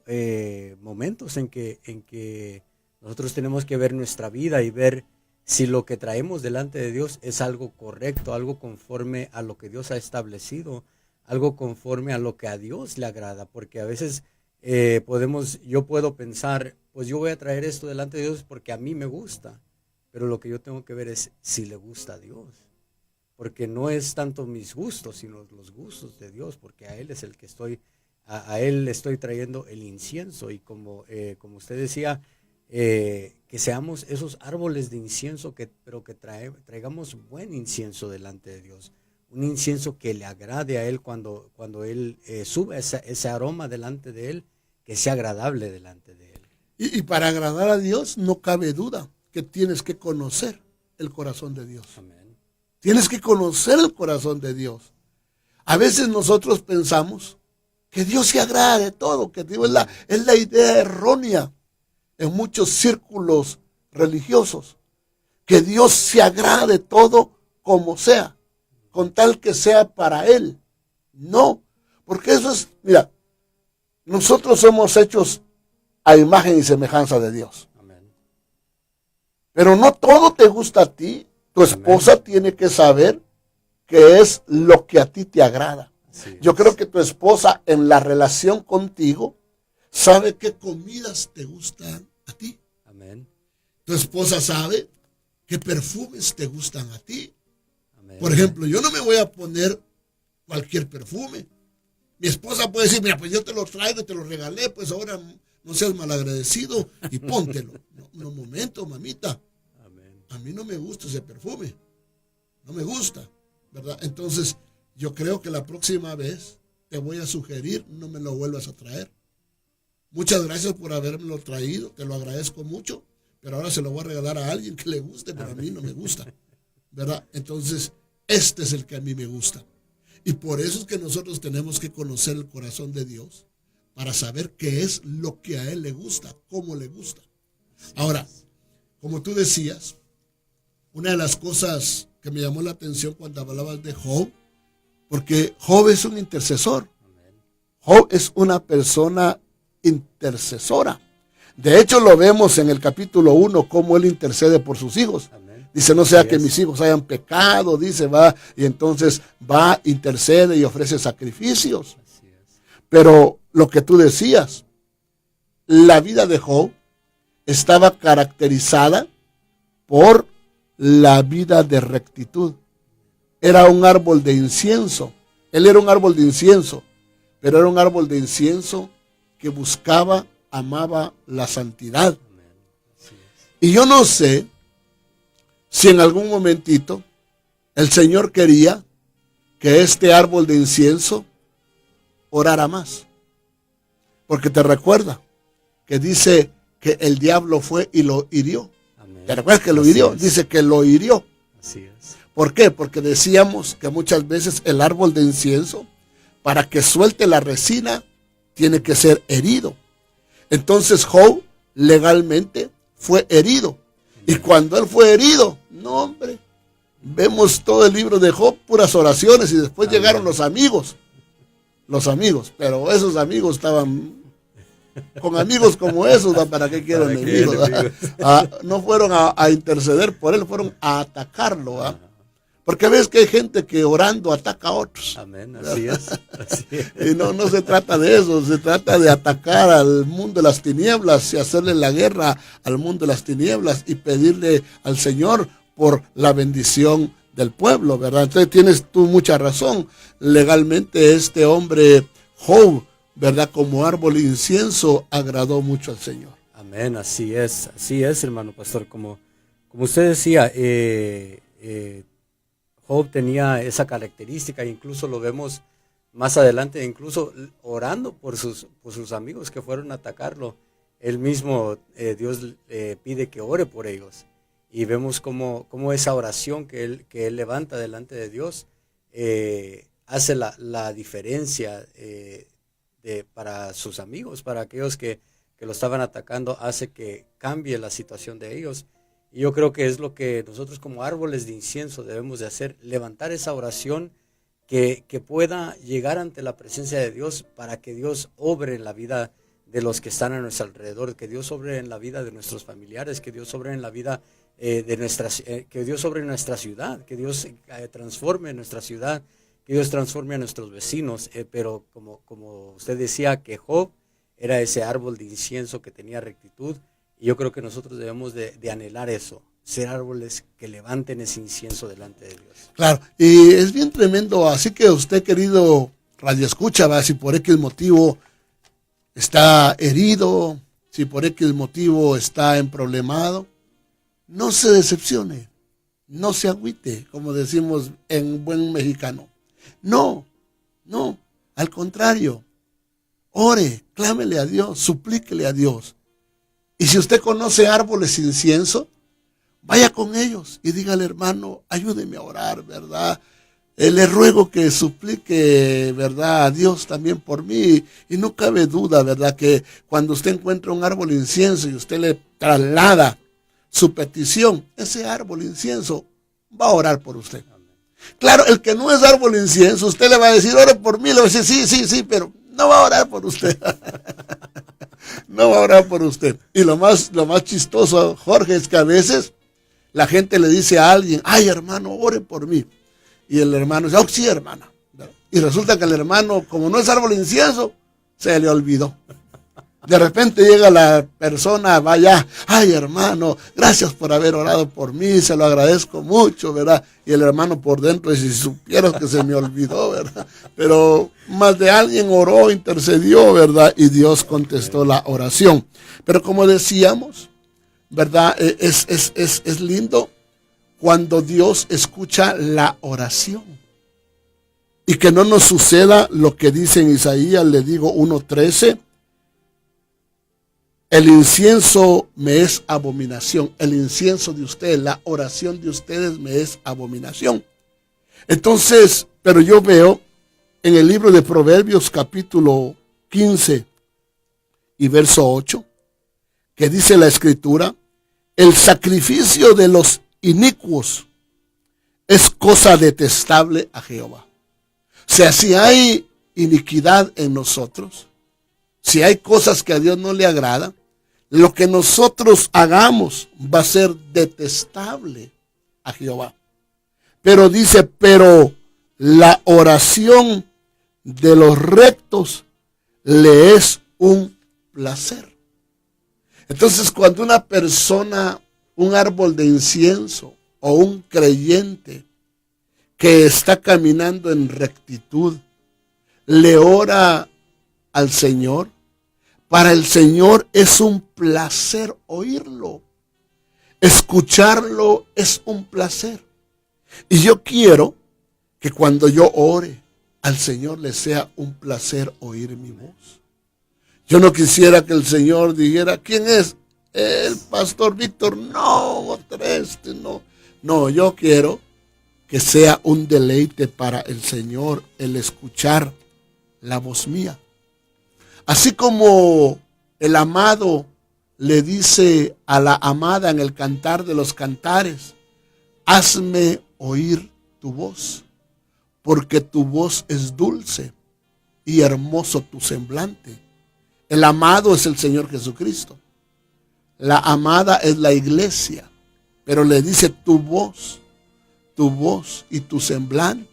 momentos en que nosotros tenemos que ver nuestra vida y ver si lo que traemos delante de Dios es algo correcto, algo conforme a lo que Dios ha establecido, algo conforme a lo que a Dios le agrada. Porque a veces yo puedo pensar, pues yo voy a traer esto delante de Dios porque a mí me gusta, pero lo que yo tengo que ver es si le gusta a Dios. Porque no es tanto mis gustos, sino los gustos de Dios, porque a Él es el que a Él le estoy trayendo el incienso. Y como usted decía, que seamos esos árboles de incienso, pero que traigamos buen incienso delante de Dios. Un incienso que le agrade a Él cuando Él sube ese aroma delante de Él, que sea agradable delante de Él. Y para agradar a Dios no cabe duda que tienes que conocer el corazón de Dios. Amén. Tienes que conocer el corazón de Dios. A veces nosotros pensamos que Dios se agrada de todo, que Dios es la idea errónea en muchos círculos religiosos, que Dios se agrada de todo como sea. con tal que sea para Él. No, porque eso es, mira, nosotros somos hechos a imagen y semejanza de Dios. Amén. Pero no todo te gusta a ti. Tu esposa tiene que saber qué es lo que a ti te agrada. Yo creo que tu esposa en la relación contigo sabe qué comidas te gustan a ti. Amén. Tu esposa sabe qué perfumes te gustan a ti. Amén. Por ejemplo, yo no me voy a poner cualquier perfume. Mi esposa puede decir, mira, pues yo te lo traigo y te lo regalé, pues ahora no seas malagradecido y póntelo. No, un momento, mamita. Amén. A mí no me gusta ese perfume. No me gusta, ¿verdad? Entonces, yo creo que la próxima vez te voy a sugerir, no me lo vuelvas a traer. Muchas gracias por habérmelo traído, te lo agradezco mucho, pero ahora se lo voy a regalar a alguien que le guste, pero a mí no me gusta, ¿verdad? Entonces, este es el que a mí me gusta. Y por eso es que nosotros tenemos que conocer el corazón de Dios para saber qué es lo que a Él le gusta, cómo le gusta. Ahora, como tú decías, una de las cosas que me llamó la atención cuando hablabas de Job, porque Job es un intercesor. Job es una persona intercesora. De hecho, lo vemos en el capítulo 1, cómo él intercede por sus hijos. Amén. Dice, no sea que mis hijos hayan pecado, dice, va, y entonces va, intercede y ofrece sacrificios. Pero lo que tú decías, la vida de Job estaba caracterizada por la vida de rectitud. Era un árbol de incienso. Él era un árbol de incienso, pero era un árbol de incienso que buscaba, amaba la santidad. Y yo no sé si en algún momentito el Señor quería que este árbol de incienso orara más. Porque te recuerda que dice que el diablo fue y lo hirió. Amén. ¿Te recuerdas que lo hirió? Dice que lo hirió. Así es. ¿Por qué? Porque decíamos que muchas veces el árbol de incienso, para que suelte la resina, tiene que ser herido. Entonces Job legalmente fue herido. Y cuando él fue herido, no hombre, vemos todo el libro de Job, puras oraciones, y después llegaron los amigos, pero esos amigos estaban con amigos como esos, ¿para qué quiero enemigos? No fueron a interceder por él, fueron a atacarlo. Porque ves que hay gente que orando ataca a otros. Amén, así es. Así es. Y no se trata de eso, se trata de atacar al mundo de las tinieblas y hacerle la guerra al mundo de las tinieblas y pedirle al Señor por la bendición del pueblo, ¿verdad? Entonces tienes tú mucha razón. Legalmente este hombre Job, ¿verdad? Como árbol de incienso agradó mucho al Señor. Amén, así es, hermano pastor. Como usted decía, Job tenía esa característica, incluso lo vemos más adelante, incluso orando por sus amigos que fueron a atacarlo. Él mismo, Dios pide que ore por ellos. Y vemos cómo esa oración que él levanta delante de Dios hace la diferencia para sus amigos, para aquellos que lo estaban atacando, hace que cambie la situación de ellos. Y yo creo que es lo que nosotros como árboles de incienso debemos de hacer, levantar esa oración que pueda llegar ante la presencia de Dios para que Dios obre en la vida de los que están a nuestro alrededor, que Dios obre en la vida de nuestros familiares, que Dios obre en la vida que Dios obre en nuestra ciudad, que Dios transforme nuestra ciudad, que Dios transforme a nuestros vecinos. Pero como usted decía, que Job era ese árbol de incienso que tenía rectitud. Y yo creo que nosotros debemos de anhelar eso, ser árboles que levanten ese incienso delante de Dios. Claro, y es bien tremendo, así que usted, querido radioescucha, ¿va? Si por X motivo está herido, si por X motivo está emproblemado, no se decepcione, no se agüite, como decimos en buen mexicano. No, al contrario, ore, clámele a Dios, suplíquele a Dios. Y si usted conoce árboles de incienso, vaya con ellos y dígale, hermano, ayúdeme a orar, ¿verdad? Le ruego que suplique, ¿verdad?, a Dios también por mí. Y no cabe duda, ¿verdad?, que cuando usted encuentra un árbol de incienso y usted le traslada su petición, ese árbol de incienso va a orar por usted. Claro, el que no es árbol de incienso, usted le va a decir, ore por mí, le va a decir, sí, pero no va a orar por usted. No va a orar por usted. Y lo más chistoso, Jorge, es que a veces la gente le dice a alguien, ay hermano, ore por mí. Y el hermano dice, oh sí hermana. Y resulta que el hermano, como no es árbol de incienso, se le olvidó. De repente llega la persona, vaya, ay hermano, gracias por haber orado por mí, se lo agradezco mucho, ¿verdad? Y el hermano por dentro dice, si supieras que se me olvidó, ¿verdad? Pero más de alguien oró, intercedió, ¿verdad? Y Dios contestó la oración. Pero como decíamos, ¿verdad? Es lindo cuando Dios escucha la oración. Y que no nos suceda lo que dice en Isaías, le digo 1:13. El incienso me es abominación. El incienso de ustedes, la oración de ustedes me es abominación. Entonces, pero yo veo en el libro de Proverbios capítulo 15 y verso 8, que dice la escritura, el sacrificio de los inicuos es cosa detestable a Jehová. O sea, si hay iniquidad en nosotros, si hay cosas que a Dios no le agradan, lo que nosotros hagamos va a ser detestable a Jehová. Pero dice, pero la oración de los rectos le es un placer. Entonces, cuando una persona, un árbol de incienso o un creyente que está caminando en rectitud, le ora al Señor, para el Señor es un placer oírlo. Escucharlo es un placer. Y yo quiero que cuando yo ore, al Señor le sea un placer oír mi voz. Yo no quisiera que el Señor dijera, ¿quién es? El pastor Víctor. No, no. No, yo quiero que sea un deleite para el Señor el escuchar la voz mía. Así como el amado le dice a la amada en el Cantar de los Cantares, hazme oír tu voz, porque tu voz es dulce y hermoso tu semblante. El amado es el Señor Jesucristo. La amada es la iglesia, pero le dice tu voz y tu semblante.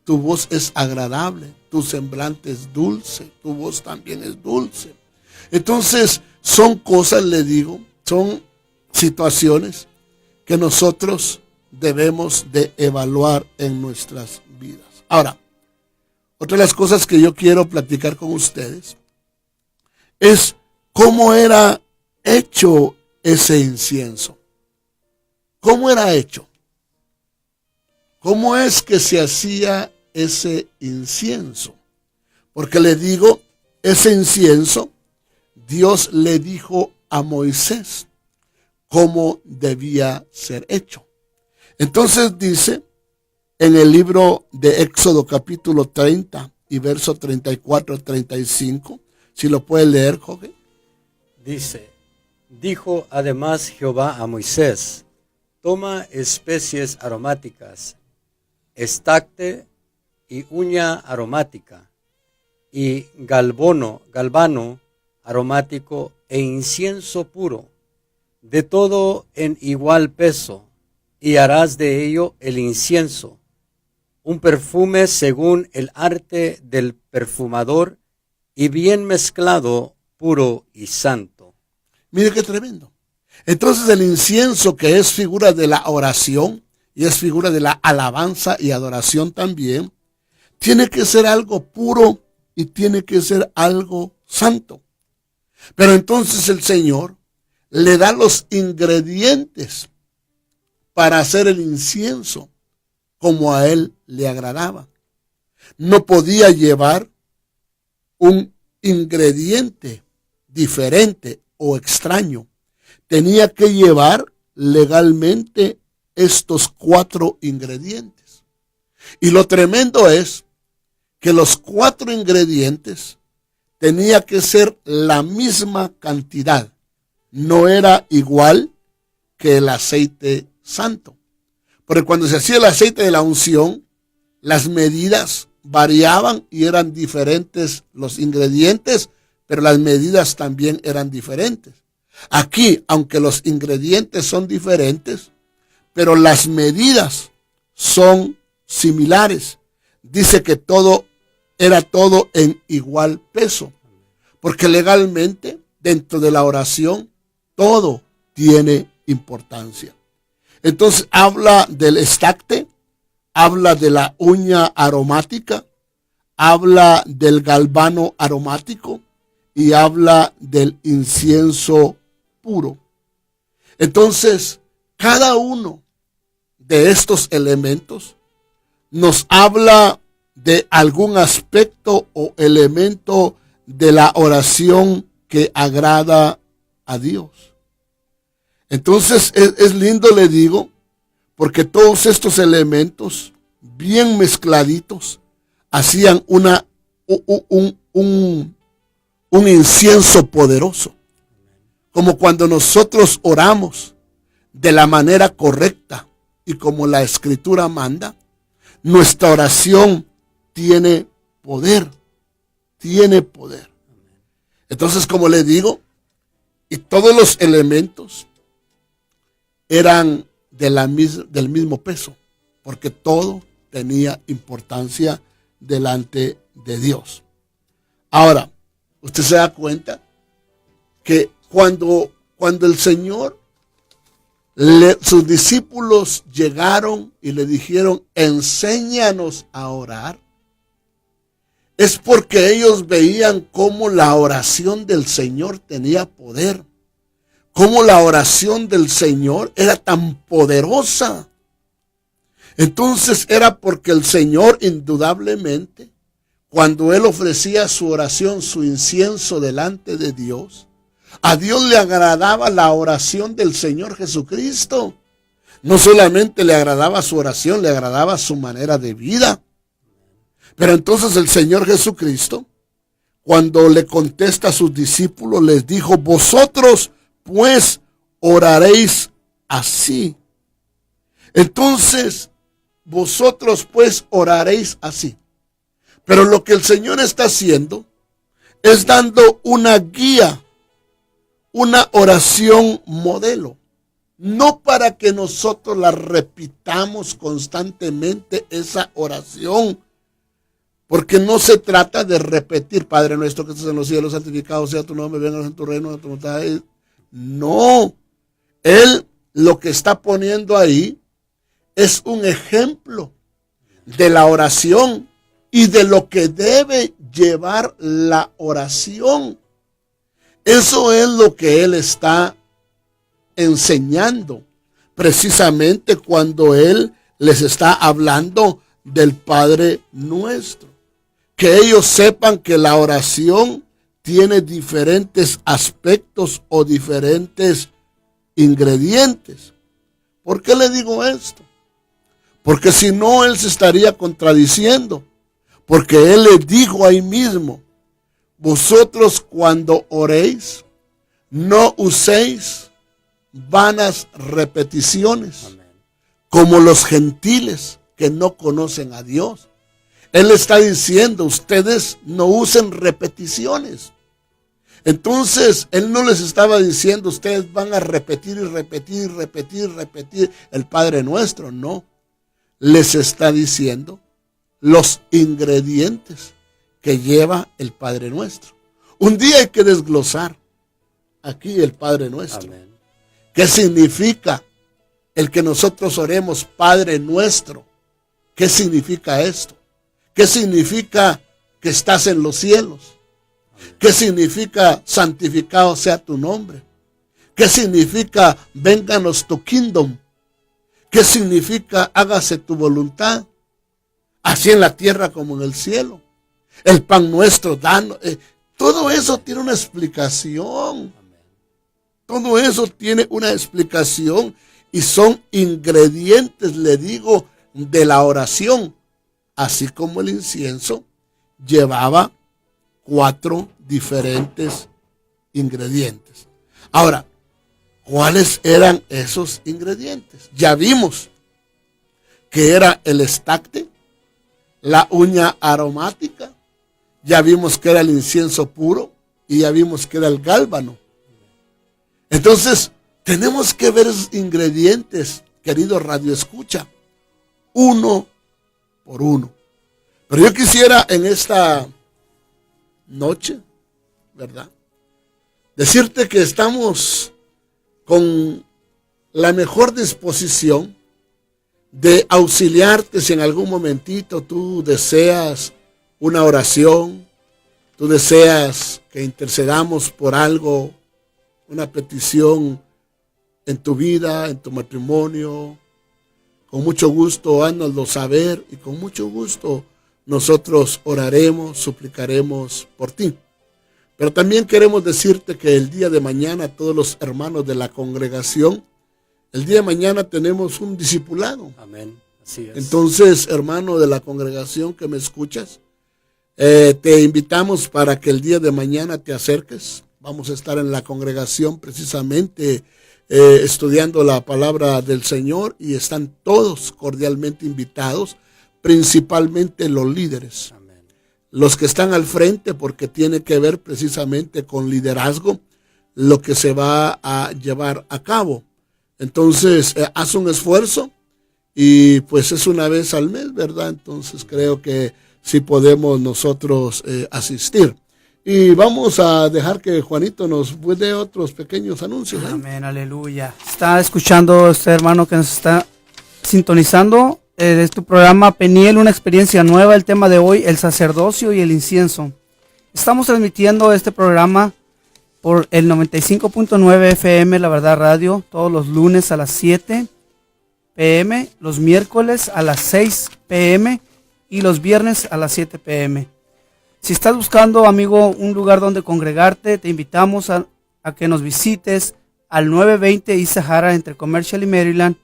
Tu voz es agradable, tu semblante es dulce, tu voz también es dulce. Entonces, son cosas, le digo, son situaciones que nosotros debemos de evaluar en nuestras vidas. Ahora, otra de las cosas que yo quiero platicar con ustedes es cómo era hecho ese incienso. ¿Cómo era hecho? ¿Cómo es que se hacía ese incienso? Porque le digo, ese incienso, Dios le dijo a Moisés cómo debía ser hecho. Entonces dice en el libro de Éxodo capítulo 30 y verso 34-35, si lo puede leer, Jorge. Dice, dijo además Jehová a Moisés, toma especies aromáticas, estacte y uña aromática, y galvano aromático e incienso puro, de todo en igual peso, y harás de ello el incienso, un perfume según el arte del perfumador, y bien mezclado, puro y santo. Mire qué tremendo. Entonces el incienso, que es figura de la oración y es figura de la alabanza y adoración también, tiene que ser algo puro y tiene que ser algo santo. Pero entonces el Señor le da los ingredientes para hacer el incienso como a él le agradaba. No podía llevar un ingrediente diferente o extraño. Tenía que llevar legalmente estos 4 ingredientes. Y lo tremendo es que los 4 ingredientes tenía que ser la misma cantidad. No era igual que el aceite santo. Porque cuando se hacía el aceite de la unción, las medidas variaban y eran diferentes los ingredientes, pero las medidas también eran diferentes. Aquí, aunque los ingredientes son diferentes, pero las medidas son similares. Dice que era todo en igual peso, porque legalmente dentro de la oración todo tiene importancia. Entonces habla del estacte, habla de la uña aromática, habla del galvano aromático y habla del incienso puro. Entonces, cada uno de estos elementos nos habla de algún aspecto o elemento de la oración que agrada a Dios. Entonces es lindo, le digo, porque todos estos elementos bien mezcladitos hacían un incienso poderoso. Como cuando nosotros oramos de la manera correcta y como la Escritura manda, nuestra oración tiene poder, tiene poder. Entonces, como le digo, y todos los elementos eran del mismo peso, porque todo tenía importancia delante de Dios. Ahora, usted se da cuenta que cuando el Señor, sus discípulos llegaron y le dijeron, enséñanos a orar, es porque ellos veían cómo la oración del Señor tenía poder, cómo la oración del Señor era tan poderosa. Entonces era porque el Señor indudablemente, cuando Él ofrecía su oración, su incienso delante de Dios, a Dios le agradaba la oración del Señor Jesucristo. No solamente le agradaba su oración, le agradaba su manera de vida. Pero entonces el Señor Jesucristo, cuando le contesta a sus discípulos, les dijo, vosotros pues oraréis así. Entonces, vosotros pues oraréis así. Pero lo que el Señor está haciendo es dando una guía, una oración modelo. No para que nosotros la repitamos constantemente esa oración, porque no se trata de repetir, Padre nuestro que estás en los cielos, santificado sea tu nombre, venga en tu reino, en tu voluntad. No, Él lo que está poniendo ahí es un ejemplo de la oración y de lo que debe llevar la oración. Eso es lo que Él está enseñando, precisamente cuando Él les está hablando del Padre nuestro. Que ellos sepan que la oración tiene diferentes aspectos o diferentes ingredientes. ¿Por qué le digo esto? Porque si no, Él se estaría contradiciendo. Porque Él les dijo ahí mismo, vosotros cuando oréis, no uséis vanas repeticiones, como los gentiles que no conocen a Dios. Él está diciendo, ustedes no usen repeticiones. Entonces, Él no les estaba diciendo, ustedes van a repetir y repetir y repetir y repetir el Padre Nuestro. No, les está diciendo los ingredientes que lleva el Padre Nuestro. Un día hay que desglosar aquí el Padre Nuestro. Amén. ¿Qué significa el que nosotros oremos Padre Nuestro? ¿Qué significa esto? ¿Qué significa que estás en los cielos? ¿Qué significa santificado sea tu nombre? ¿Qué significa vénganos tu kingdom? ¿Qué significa hágase tu voluntad? Así en la tierra como en el cielo. El pan nuestro, danos. Todo eso tiene una explicación. Todo eso tiene una explicación y son ingredientes, le digo, de la oración. Así como el incienso llevaba 4 diferentes ingredientes. Ahora, ¿cuáles eran esos ingredientes? Ya vimos que era el estacte, la uña aromática, ya vimos que era el incienso puro y ya vimos que era el gálbano. Entonces, tenemos que ver esos ingredientes, querido Radio Escucha, uno por uno. Pero yo quisiera en esta noche, ¿verdad?, decirte que estamos con la mejor disposición de auxiliarte si en algún momentito tú deseas una oración, tú deseas que intercedamos por algo, una petición en tu vida, en tu matrimonio. Con mucho gusto, háznoslo saber y con mucho gusto nosotros oraremos, suplicaremos por ti. Pero también queremos decirte que el día de mañana, todos los hermanos de la congregación, el día de mañana tenemos un discipulado. Amén. Así es. Entonces, hermano de la congregación que me escuchas, te invitamos para que el día de mañana te acerques. Vamos a estar en la congregación precisamente estudiando la palabra del Señor y están todos cordialmente invitados, principalmente los líderes. Amén. Los que están al frente, porque tiene que ver precisamente con liderazgo, lo que se va a llevar a cabo. Entonces, haz un esfuerzo y pues es una vez al mes, ¿verdad? Entonces creo que sí podemos nosotros asistir. Y vamos a dejar que Juanito nos dé otros pequeños anuncios. Amén, aleluya. Está escuchando este hermano que nos está sintonizando. Es tu programa Peniel, una experiencia nueva. El tema de hoy, el sacerdocio y el incienso. Estamos transmitiendo este programa por el 95.9 FM, La Verdad Radio, todos los lunes a las 7 p.m., los miércoles a las 6 p.m. y los viernes a las 7 p.m. Si estás buscando, amigo, un lugar donde congregarte, te invitamos a que nos visites al 920 East Sahara entre Commercial y Maryland,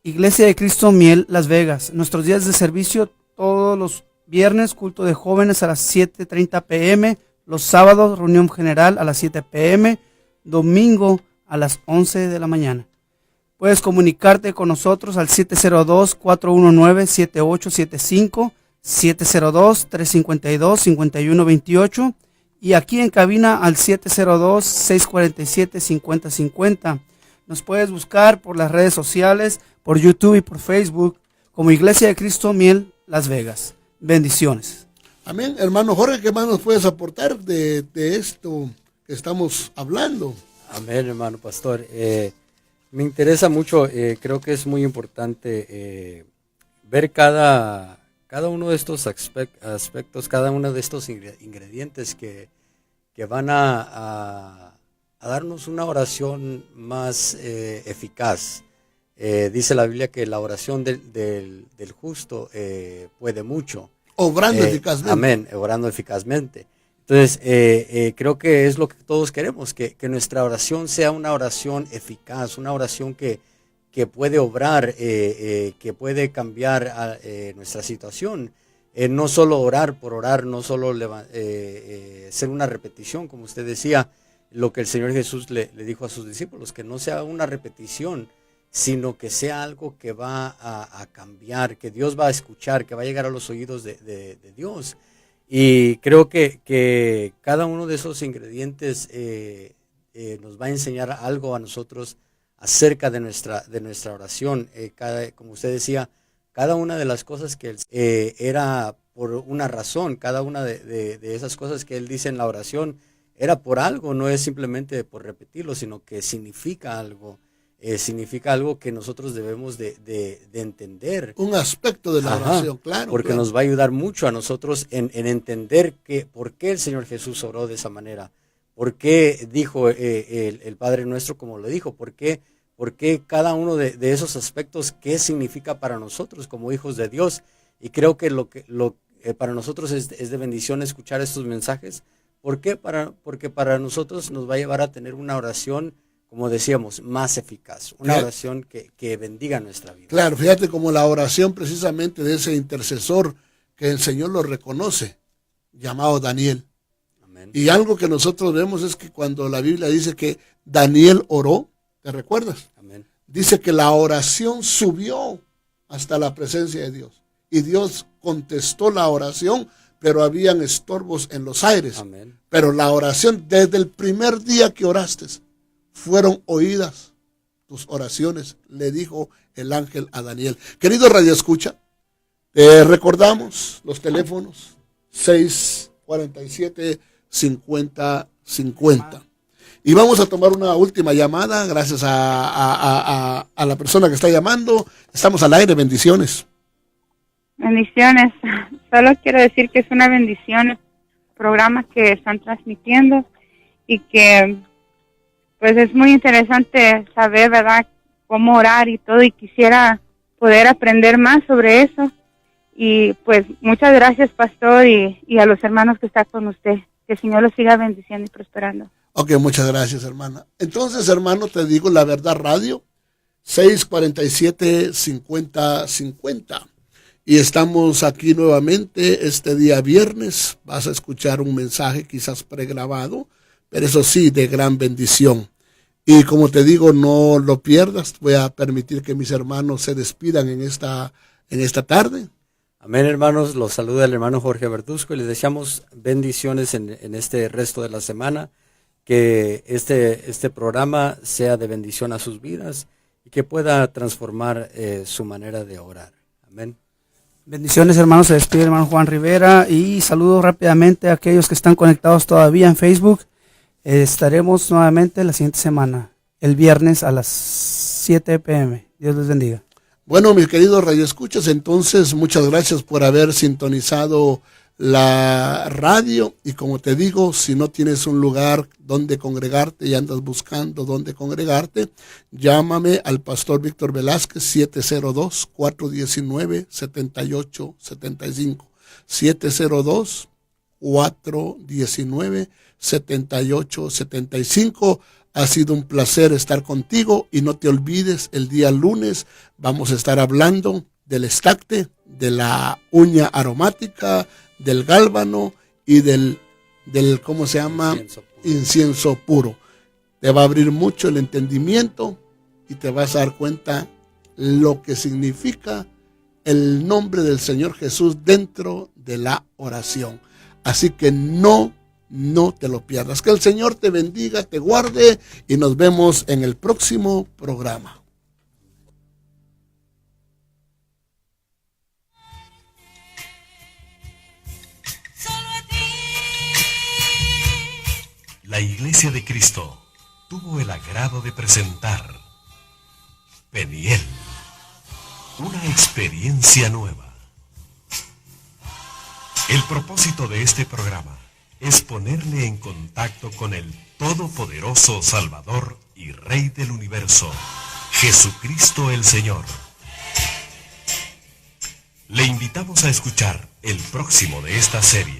Iglesia de Cristo Miel, Las Vegas. Nuestros días de servicio todos los viernes, culto de jóvenes a las 7:30 p.m., los sábados, reunión general a las 7 p.m., domingo a las 11 de la mañana. Puedes comunicarte con nosotros al 702-419-7875, 702-352-5128 y aquí en cabina al 702-647-5050. Nos puedes buscar por las redes sociales, por YouTube y por Facebook como Iglesia de Cristo Miel, Las Vegas. Bendiciones. Amén. Hermano Jorge, ¿qué más nos puedes aportar de esto que estamos hablando? Amén, hermano pastor. Me interesa mucho, creo que es muy importante ver cada uno de estos aspectos, cada uno de estos ingredientes que van a darnos una oración más eficaz. Dice la Biblia que la oración del justo puede mucho. Obrando eficazmente. Amén, obrando eficazmente. Entonces, creo que es lo que todos queremos, que nuestra oración sea una oración eficaz, una oración que puede obrar, que puede cambiar nuestra situación. No solo orar por orar, no solo ser una repetición, como usted decía, lo que el Señor Jesús le dijo a sus discípulos, que no sea una repetición, sino que sea algo que va a cambiar, que Dios va a escuchar, que va a llegar a los oídos de Dios. Y creo que cada uno de esos ingredientes nos va a enseñar algo a nosotros acerca de nuestra oración. Como usted decía, cada una de las cosas que era por una razón, cada una de esas cosas que él dice en la oración era por algo, no es simplemente por repetirlo, sino que significa algo. Significa algo que nosotros debemos de entender. Un aspecto de la oración, claro. Porque nos va a ayudar mucho a nosotros en entender por qué el Señor Jesús oró de esa manera. ¿Por qué dijo el Padre Nuestro como lo dijo? ¿Por qué cada uno de esos aspectos qué significa para nosotros como hijos de Dios? Y creo que para nosotros es de bendición escuchar estos mensajes. ¿Por qué? Porque para nosotros nos va a llevar a tener una oración, como decíamos, más eficaz, una oración que bendiga nuestra vida. Claro, fíjate como la oración precisamente de ese intercesor que el Señor lo reconoce, llamado Daniel. Amén. Y algo que nosotros vemos es que cuando la Biblia dice que Daniel oró, ¿te recuerdas? Amén. Dice que la oración subió hasta la presencia de Dios. Y Dios contestó la oración, pero habían estorbos en los aires. Amén. Pero la oración, desde el primer día que oraste, fueron oídas tus oraciones, le dijo el ángel a Daniel. Querido Radio Escucha, recordamos los teléfonos 647-5050. Y vamos a tomar una última llamada, gracias a la persona que está llamando. Estamos al aire, bendiciones. Bendiciones. Solo quiero decir que es una bendición el programa que están transmitiendo y que pues es muy interesante saber, ¿verdad?, cómo orar y todo, y quisiera poder aprender más sobre eso. Y pues muchas gracias, pastor, y a los hermanos que están con usted. Que el Señor los siga bendiciendo y prosperando. Ok, muchas gracias, hermana. Entonces, hermano, te digo La Verdad Radio, 647-5050. Y estamos aquí nuevamente este día viernes. Vas a escuchar un mensaje quizás pregrabado, pero eso sí, de gran bendición. Y como te digo, no lo pierdas. Voy a permitir que mis hermanos se despidan en esta tarde. Amén, hermanos. Los saluda el hermano Jorge Verduzco y les deseamos bendiciones en este resto de la semana. Que este programa sea de bendición a sus vidas y que pueda transformar su manera de orar. Amén. Bendiciones, hermanos. Se despide el hermano Juan Rivera y saludo rápidamente a aquellos que están conectados todavía en Facebook. Estaremos nuevamente la siguiente semana, el viernes a las 7 p.m. Dios les bendiga. Bueno, mis queridos radioescuchas, entonces muchas gracias por haber sintonizado la radio. Y como te digo, si no tienes un lugar donde congregarte y andas buscando dónde congregarte, llámame al pastor Víctor Velázquez, 702-419-7875. 702-419-7875. Ha sido un placer estar contigo y no te olvides, el día lunes vamos a estar hablando del estacte, de la uña aromática, del gálbano y del ¿cómo se llama? Incienso puro. Te va a abrir mucho el entendimiento y te vas a dar cuenta lo que significa el nombre del Señor Jesús dentro de la oración. Así que no te lo pierdas. Que el Señor te bendiga, te guarde y nos vemos en el próximo programa. La Iglesia de Cristo tuvo el agrado de presentar Peniel, una experiencia nueva. El propósito de este programa es ponerle en contacto con el Todopoderoso Salvador y Rey del Universo, Jesucristo el Señor. Le invitamos a escuchar el próximo de esta serie.